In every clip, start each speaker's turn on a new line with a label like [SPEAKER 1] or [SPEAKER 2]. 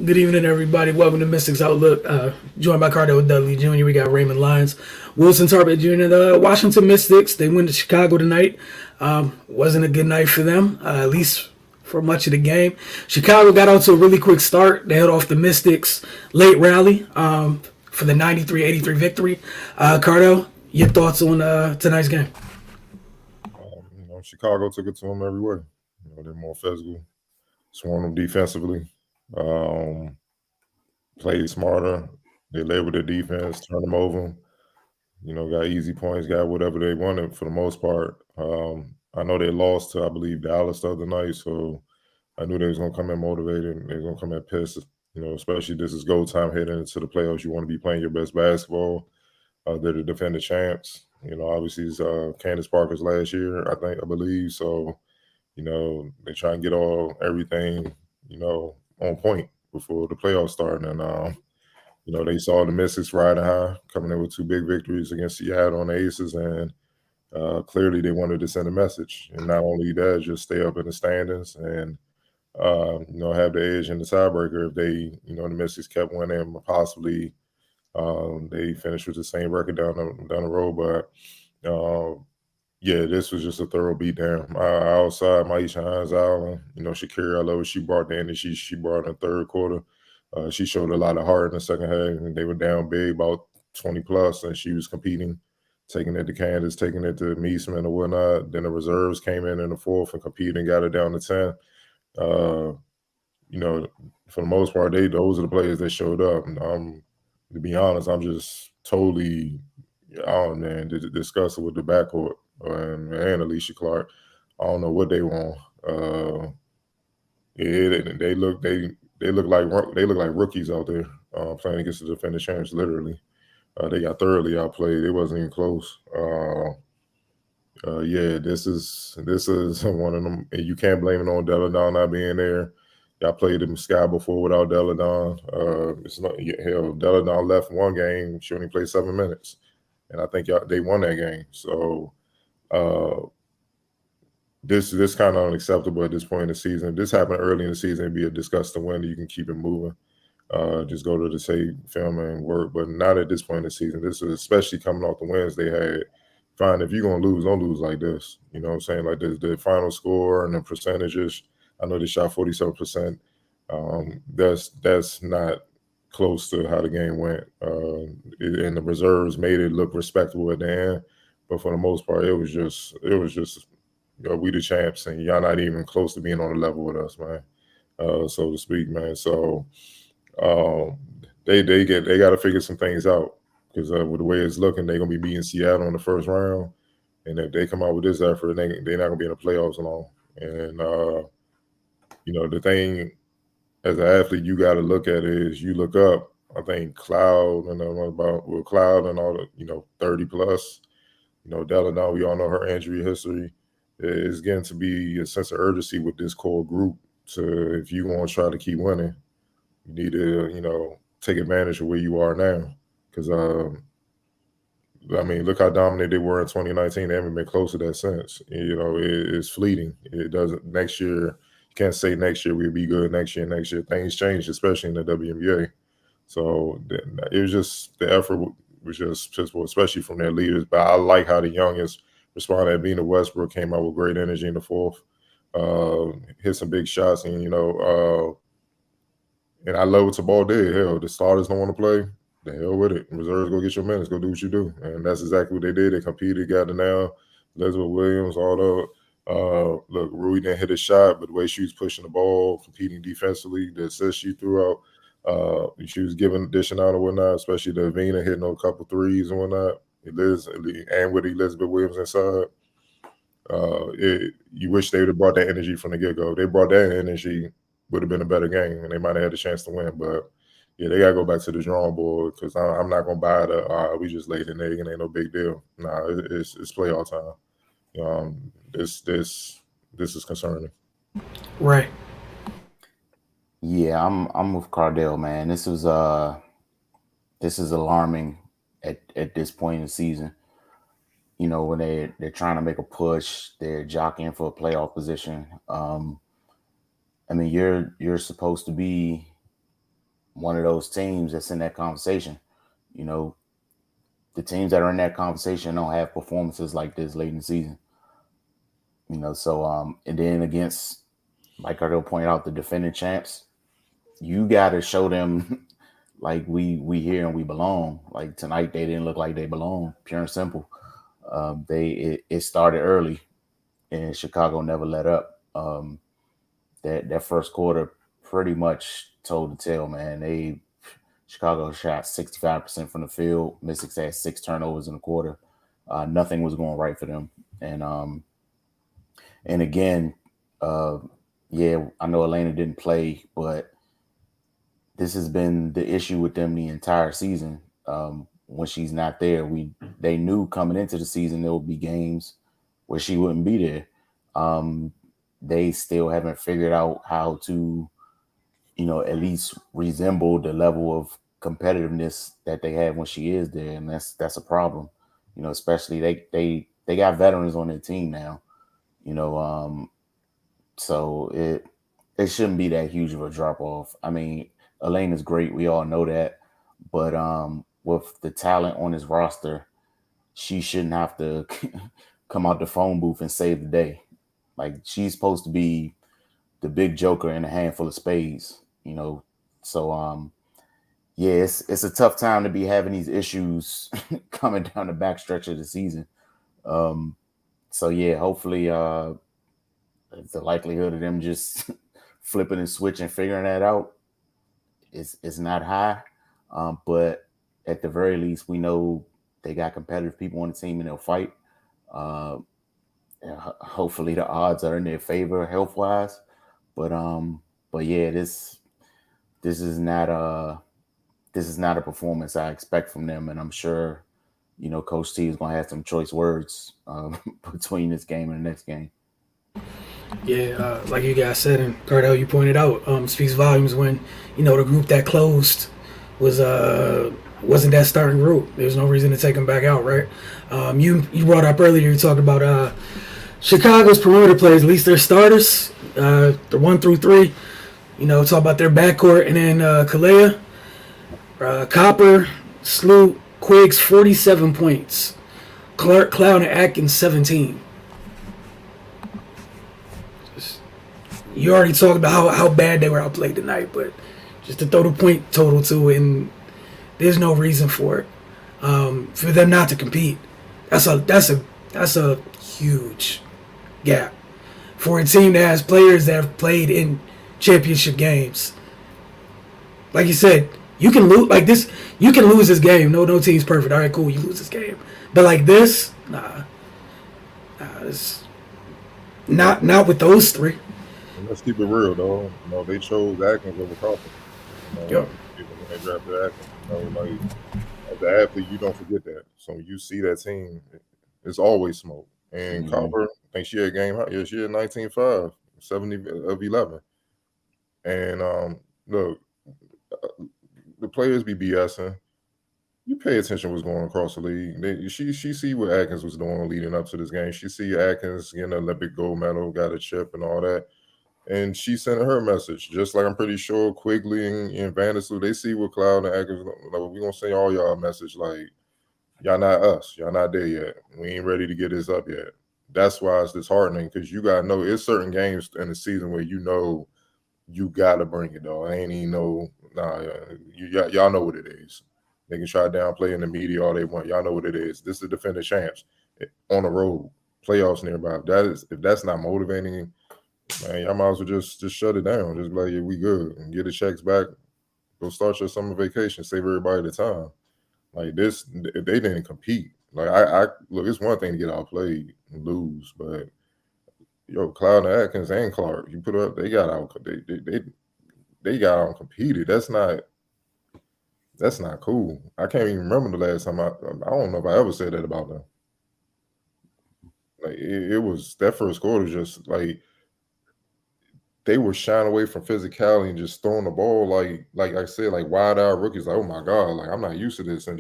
[SPEAKER 1] Good evening, everybody. Welcome to Mystics Outlook. Joined by Cardell Dudley Jr. We got Raymond Lyons, Wilson Tarbett Jr. The Washington Mystics. They went to Chicago tonight. Wasn't a good night for them, at least for much of the game. Chicago got out to a really quick start. They held off the Mystics late rally for the 93-83 victory. Cardell, your thoughts on tonight's game?
[SPEAKER 2] Chicago took it to them every way. They're more physical, swarmed them defensively, played smarter. They labeled their defense, turned them over. Got easy points, got whatever they wanted for the most part. I know they lost to, I believe, Dallas the other night, so I knew they was going to come in motivated. They was going to come in pissed. Especially this is go time heading into the playoffs. You want to be playing your best basketball. They're the defending champs. Obviously it's Candace Parker's last year, I believe. So, they try and get everything, on point before the playoffs start. And, they saw the Mystics riding high, coming in with 2 big victories against Seattle on the Aces. And clearly they wanted to send a message. And not only that, just stay up in the standings and, have the edge in the tiebreaker if they, the Mystics kept winning, possibly they finished with the same record down the road. But yeah, this was just a thorough beatdown. Outside, Maisha Hines-Allen, Shakira, I love what she brought the energy she brought in the third quarter. She showed a lot of heart in the second half, and they were down big, about 20 plus, and she was competing, taking it to Candace, taking it to Meesman or whatnot. Then the reserves came in the fourth and competed and got it down to 10. For the most part, those are the players that showed up. To be honest, I'm just totally disgusted with the backcourt and Alicia Clark. I don't know what they want. They look like rookies out there playing against the defending champs. Literally, they got thoroughly outplayed. It wasn't even close. This is one of them. And you can't blame it on Deladon not being there. Y'all played in Sky before without Deladon. It's not hell. Deladon left one game. She only played 7 minutes, and I think they won that game. So this kind of unacceptable at this point in the season. If this happened early in the season, it'd be a disgusting win. You can keep it moving. Just go to the tape, film, and work. But not at this point in the season. This is especially coming off the wins they had. Fine, if you're gonna lose, don't lose like this. You know what I'm saying? Like the final score and the percentages. I know they shot 47%. That's not close to how the game went. And the reserves made it look respectable at the end. But for the most part, it was just we the champs, and y'all not even close to being on the level with us, man. So to speak, man. So they got to figure some things out, because with the way it's looking, they're gonna be beating Seattle in the first round, and if they come out with this effort, they're not gonna be in the playoffs long. And the thing as an athlete you got to look at is you look up. I think Cloud and Cloud and all the 30 plus. Deladon, we all know her injury history. Is getting to be a sense of urgency with this core group. So if you want to try to keep winning, you need to take advantage of where you are now. Because look how dominant they were in 2019. They haven't been close to that since. It's fleeting. It doesn't. Next year, you can't say next year we'll be good. Next year, things change, especially in the WNBA. So it was just the effort was just especially from their leaders. But I like how the youngest responded. Vina Westbrook came out with great energy in the fourth. Hit some big shots, and and I love what the ball did. Hell, the starters don't want to play. The hell with it. Reserves, go get your minutes. Go do what you do. And that's exactly what they did. They competed, got it now. Elizabeth Williams, all the look, Rui didn't hit a shot, but the way she was pushing the ball, competing defensively, the assist she threw out, she was dishing out and whatnot, especially the Vina hitting a couple threes and whatnot. And with Elizabeth Williams inside. You wish they would have brought that energy from the get-go. If they brought that energy, would have been a better game, and they might have had a chance to win. But yeah, they gotta go back to the drawing board, because I'm not gonna buy we just laid an egg and ain't no big deal. Nah, it's playoff time. This is concerning.
[SPEAKER 1] Right.
[SPEAKER 3] Yeah, I'm with Cardell, man. This is alarming at this point in the season. When they're trying to make a push, they're jockeying for a playoff position. You're supposed to be one of those teams that's in that conversation. You know, the teams that are in that conversation don't have performances like this late in the season. You know, so and then against, like Cardell pointed out, the defending champs, you got to show them like we here and we belong. Like tonight, they didn't look like they belong. Pure and simple. It started early, and Chicago never let up. That first quarter pretty much told the tale, man. Chicago shot 65% from the field. Mystics had 6 turnovers in the quarter. Nothing was going right for them, and again, yeah, I know Elena didn't play, but this has been the issue with them the entire season. When she's not there, they knew coming into the season there would be games where she wouldn't be there. They still haven't figured out how to, at least resemble the level of competitiveness that they have when she is there, and that's a problem. Especially they got veterans on their team now. So it shouldn't be that huge of a drop off. I mean, Elaine is great, we all know that, but with the talent on his roster, she shouldn't have to come out the phone booth and save the day. Like, she's supposed to be the big joker in a handful of spades, So yeah, it's a tough time to be having these issues coming down the backstretch of the season. So yeah, hopefully the likelihood of them just flipping and switching, figuring that out is not high. But at the very least, we know they got competitive people on the team and they'll fight. Hopefully the odds are in their favor health wise. But yeah, this is not a performance I expect from them, and I'm sure Coach T is going to have some choice words between this game and the next game.
[SPEAKER 1] Yeah, like you guys said, and Cardell, you pointed out, speaks volumes when the group that closed wasn't that starting group. There's no reason to take them back out, right? You brought up earlier. You talked about Chicago's perimeter players, at least their starters, the 1 through 3. Talk about their backcourt, and then Kalea, Copper, Sloot, Quiggs, 47 points, Clark, Cloud, and Atkins, 17. You already talked about how bad they were outplayed tonight, but just to throw the point total to it, and there's no reason for it. For them not to compete, that's a huge gap for a team that has players that have played in championship games. Like you said, you can lose like this. You can lose this game. No team's perfect. All right, cool. You lose this game, but like this, nah, it's not with those 3.
[SPEAKER 2] Let's keep it real, though. They chose Atkins over Crawford.
[SPEAKER 1] Yep.
[SPEAKER 2] When they drafted Atkins, like, as an athlete, you don't forget that. So you see that team, it's always smoke. And Copper, I think she had game high. Yeah, she had 19.5, 70 of 11. And look, the players be BSing. You pay attention what's going across the league. She see what Atkins was doing leading up to this game. She see Atkins getting an Olympic gold medal, got a chip and all that. And she sent her message, just like I'm pretty sure Quigley and Vandersloot, they see what Cloud and Atkins, like, we're going to send all y'all a message like, y'all not us. Y'all not there yet. We ain't ready to get this up yet. That's why it's disheartening, because you got to know it's certain games in the season where you got to bring it, though. I ain't even know. Y'all know what it is. They can try to downplay in the media all they want. Y'all know what it is. This is the defending champs on the road, playoffs nearby. If that's not motivating, man, y'all might as well just shut it down. Just be like, yeah, we good, and get the checks back. Go start your summer vacation. Save everybody the time. Like this, they didn't compete. Like I look, it's one thing to get outplayed and lose, but Cloud and Atkins and Clark, you put up, they got out. They got out and competed. That's not cool. I can't even remember the last time I don't know if I ever said that about them. Like it was that first quarter, just like they were shying away from physicality and just throwing the ball like I said, like wide-eyed rookies, like, oh my God, like I'm not used to this, and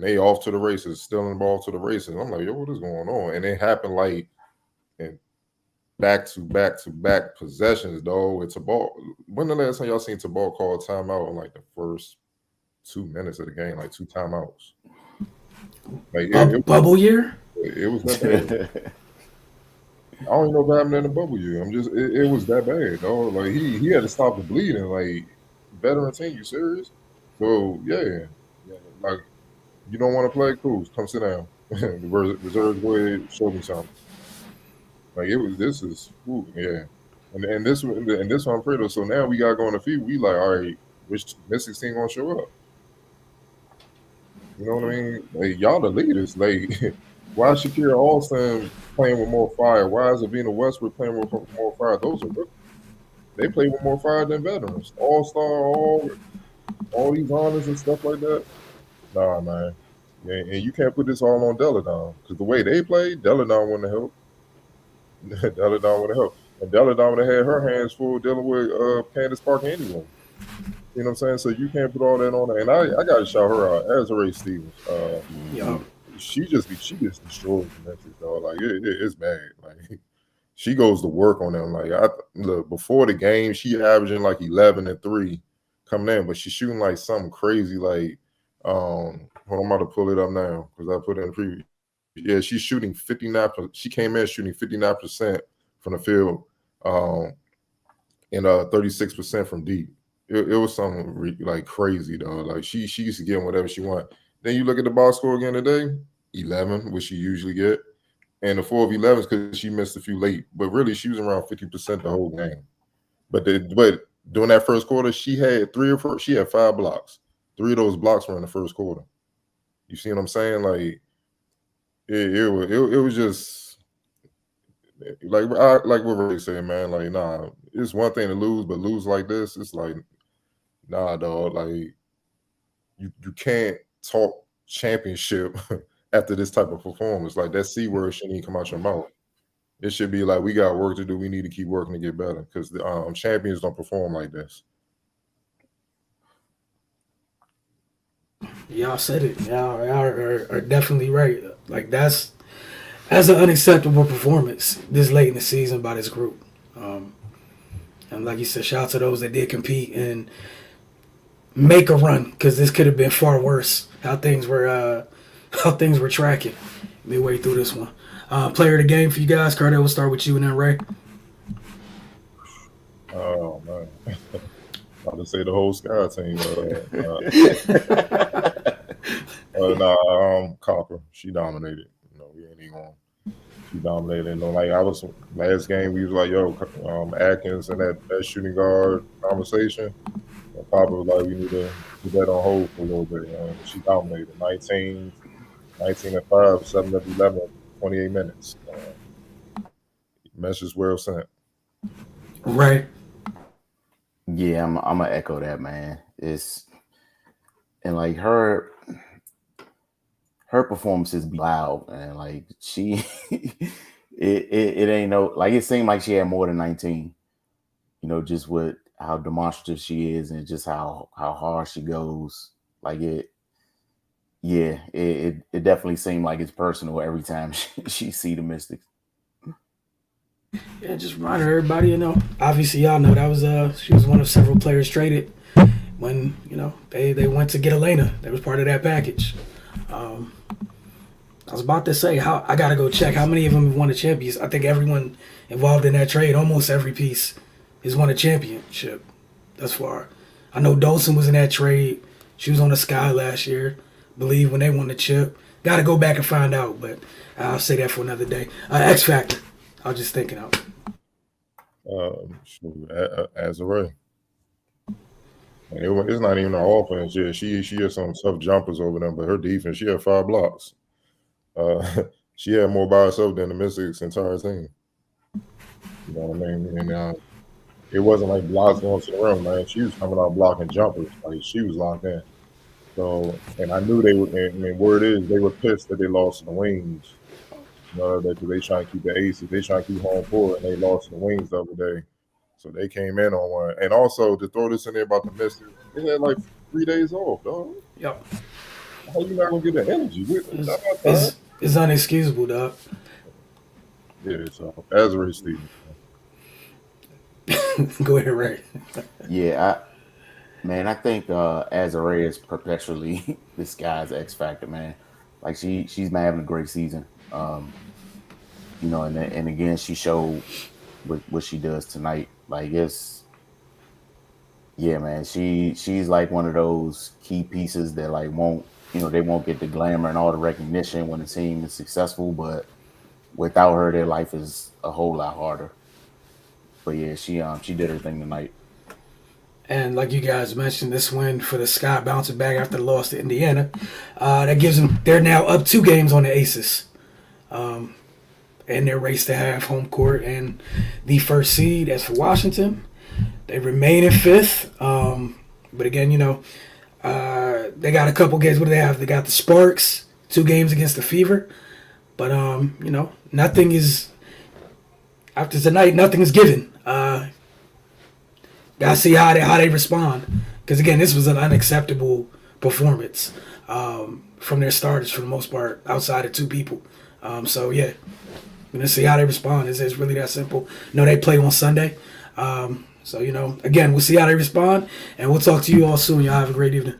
[SPEAKER 2] they off to the races, stealing the ball to the races. I'm like, yo, what is going on? And it happened like in back possessions, though. It's a ball. When the last time y'all seen Tabal call timeout in like the first 2 minutes of the game, like 2 timeouts? Like
[SPEAKER 1] Bubble year?
[SPEAKER 2] it was that bad. I don't even know what happened in the bubble year. It was that bad, dog. Like he had to stop the bleeding. Like veteran team, you serious? So yeah. Like you don't want to play, cool. Come sit down. The reserves, go ahead, show me something. Like it was. This is yeah. And this one, Fredo. So now we got to go on the field. We like, all right, which Mystics team gonna show up? You know what I mean? Like y'all the leaders. Like why is Shakira Alston playing with more fire? Why is Avina Westbrook playing with more fire? Those are rookies. They play with more fire than veterans. All-star, all these honors and stuff like that. Nah, man. Yeah, and you can't put this all on Deladon because the way they played, Deladon wouldn't help. Deladon would have helped. And Deladon would have had her hands full dealing with Candace Parker anyway. You know what I'm saying? So you can't put all that on her. And I got to shout her out, Azrae Stevens.
[SPEAKER 1] Yeah.
[SPEAKER 2] She just destroys the Memphis, dog. Like it's bad. Like she goes to work on them. Like look, before the game, she averaging like 11 and 3 coming in, but she's shooting like something crazy. Like hold on, I'm about to pull it up now because I put it in the preview. Yeah, she's shooting 59%. She came in shooting 59% from the field, and 36% from deep. It was something like crazy though. Like she used to get whatever she want. Then you look at the box score again today, 11, which she usually get, and the 4 of 11 because she missed a few late. But really, she was around 50% the whole game. But during that first quarter, she had 5 blocks. 3 of those blocks were in the first quarter. You see what I'm saying? Like it was just like what Ray said, man. Like nah, it's one thing to lose, but lose like this, it's like nah, dog. Like you can't talk championship after this type of performance. Like that C word shouldn't even come out your mouth. It should be like we got work to do. We need to keep working to get better because the champions don't perform like this.
[SPEAKER 1] Y'all said it. Y'all are definitely right. Like that's an unacceptable performance this late in the season by this group. And like you said, shout out to those that did compete and make a run because this could have been far worse. How things were tracking midway through this one. Player of the game for you guys, Cardell. We'll start with you and then Ray.
[SPEAKER 2] Oh man, I'll just say the whole Sky team. Copper. She dominated. You know, we ain't even going. She dominated. And like I was last game, we was like, yo, Atkins and that shooting guard conversation. And Copper was like, we need to put that on hold for a little bit. She dominated 19 and 5, 7 of 11, 28 minutes. Message well sent.
[SPEAKER 1] Ray.
[SPEAKER 3] Yeah, I'm gonna echo that, man. And like her performances be loud, and like she it ain't no, like it seemed like she had more than 19, you know, just with how demonstrative she is and just how hard she goes. Like it definitely seemed like it's personal every time she see the Mystics.
[SPEAKER 1] Yeah, just remind everybody, obviously y'all know that was she was one of several players traded when, they went to get Elena. That was part of that package. I was about to say I gotta go check how many of them have won a championship. I think everyone involved in that trade, almost every piece, has won a championship thus far. I know Dolson was in that trade. She was on the Sky last year, I believe, when they won the chip. Gotta go back and find out, but I'll say that for another day. X Factor. I was just thinking out.
[SPEAKER 2] Azrae. It's not even her offense. Yeah, she had some tough jumpers over them, but her defense, she had 5 blocks. She had more by herself than the Mystics' entire team. You know what I mean? And it wasn't like blocks going to the rim, man. She was coming out blocking jumpers. Like she was locked in. So, and I knew they were. And word is they were pissed that they lost to the Wings. You know, that they trying to keep the aces. They trying to keep home court, and they lost to the Wings the other day. So they came in on one. And also to throw this in there about the Mystics, they had like 3 days off, dog.
[SPEAKER 1] Yep.
[SPEAKER 2] How you not gonna get that energy?
[SPEAKER 1] It's unexcusable, dog.
[SPEAKER 2] Yeah, so Azure Stevens.
[SPEAKER 1] Go ahead, Ray.
[SPEAKER 3] Yeah, man, I think Azare is perpetually this guy's X factor, man. Like she's been having a great season. And again, she showed what she does tonight. Like it's yeah, man. She's like one of those key pieces that like won't they won't get the glamour and all the recognition when the team is successful, but without her, their life is a whole lot harder. But yeah, she did her thing tonight.
[SPEAKER 1] And like you guys mentioned, this win for the Sky bouncing back after the loss to Indiana, that gives them, they're now up 2 games on the Aces. In their race to have home court and the first seed. As for Washington, they remain in 5th. But again, they got a couple games. What do they have? They got the Sparks, 2 games against the Fever. But, nothing is, after tonight, nothing is given. Gotta see how they respond. Because, again, this was an unacceptable performance from their starters for the most part, outside of 2 people. So, yeah. We're going to see how they respond. It's really that simple. They play on Sunday. So, again, we'll see how they respond. And we'll talk to you all soon. Y'all have a great evening.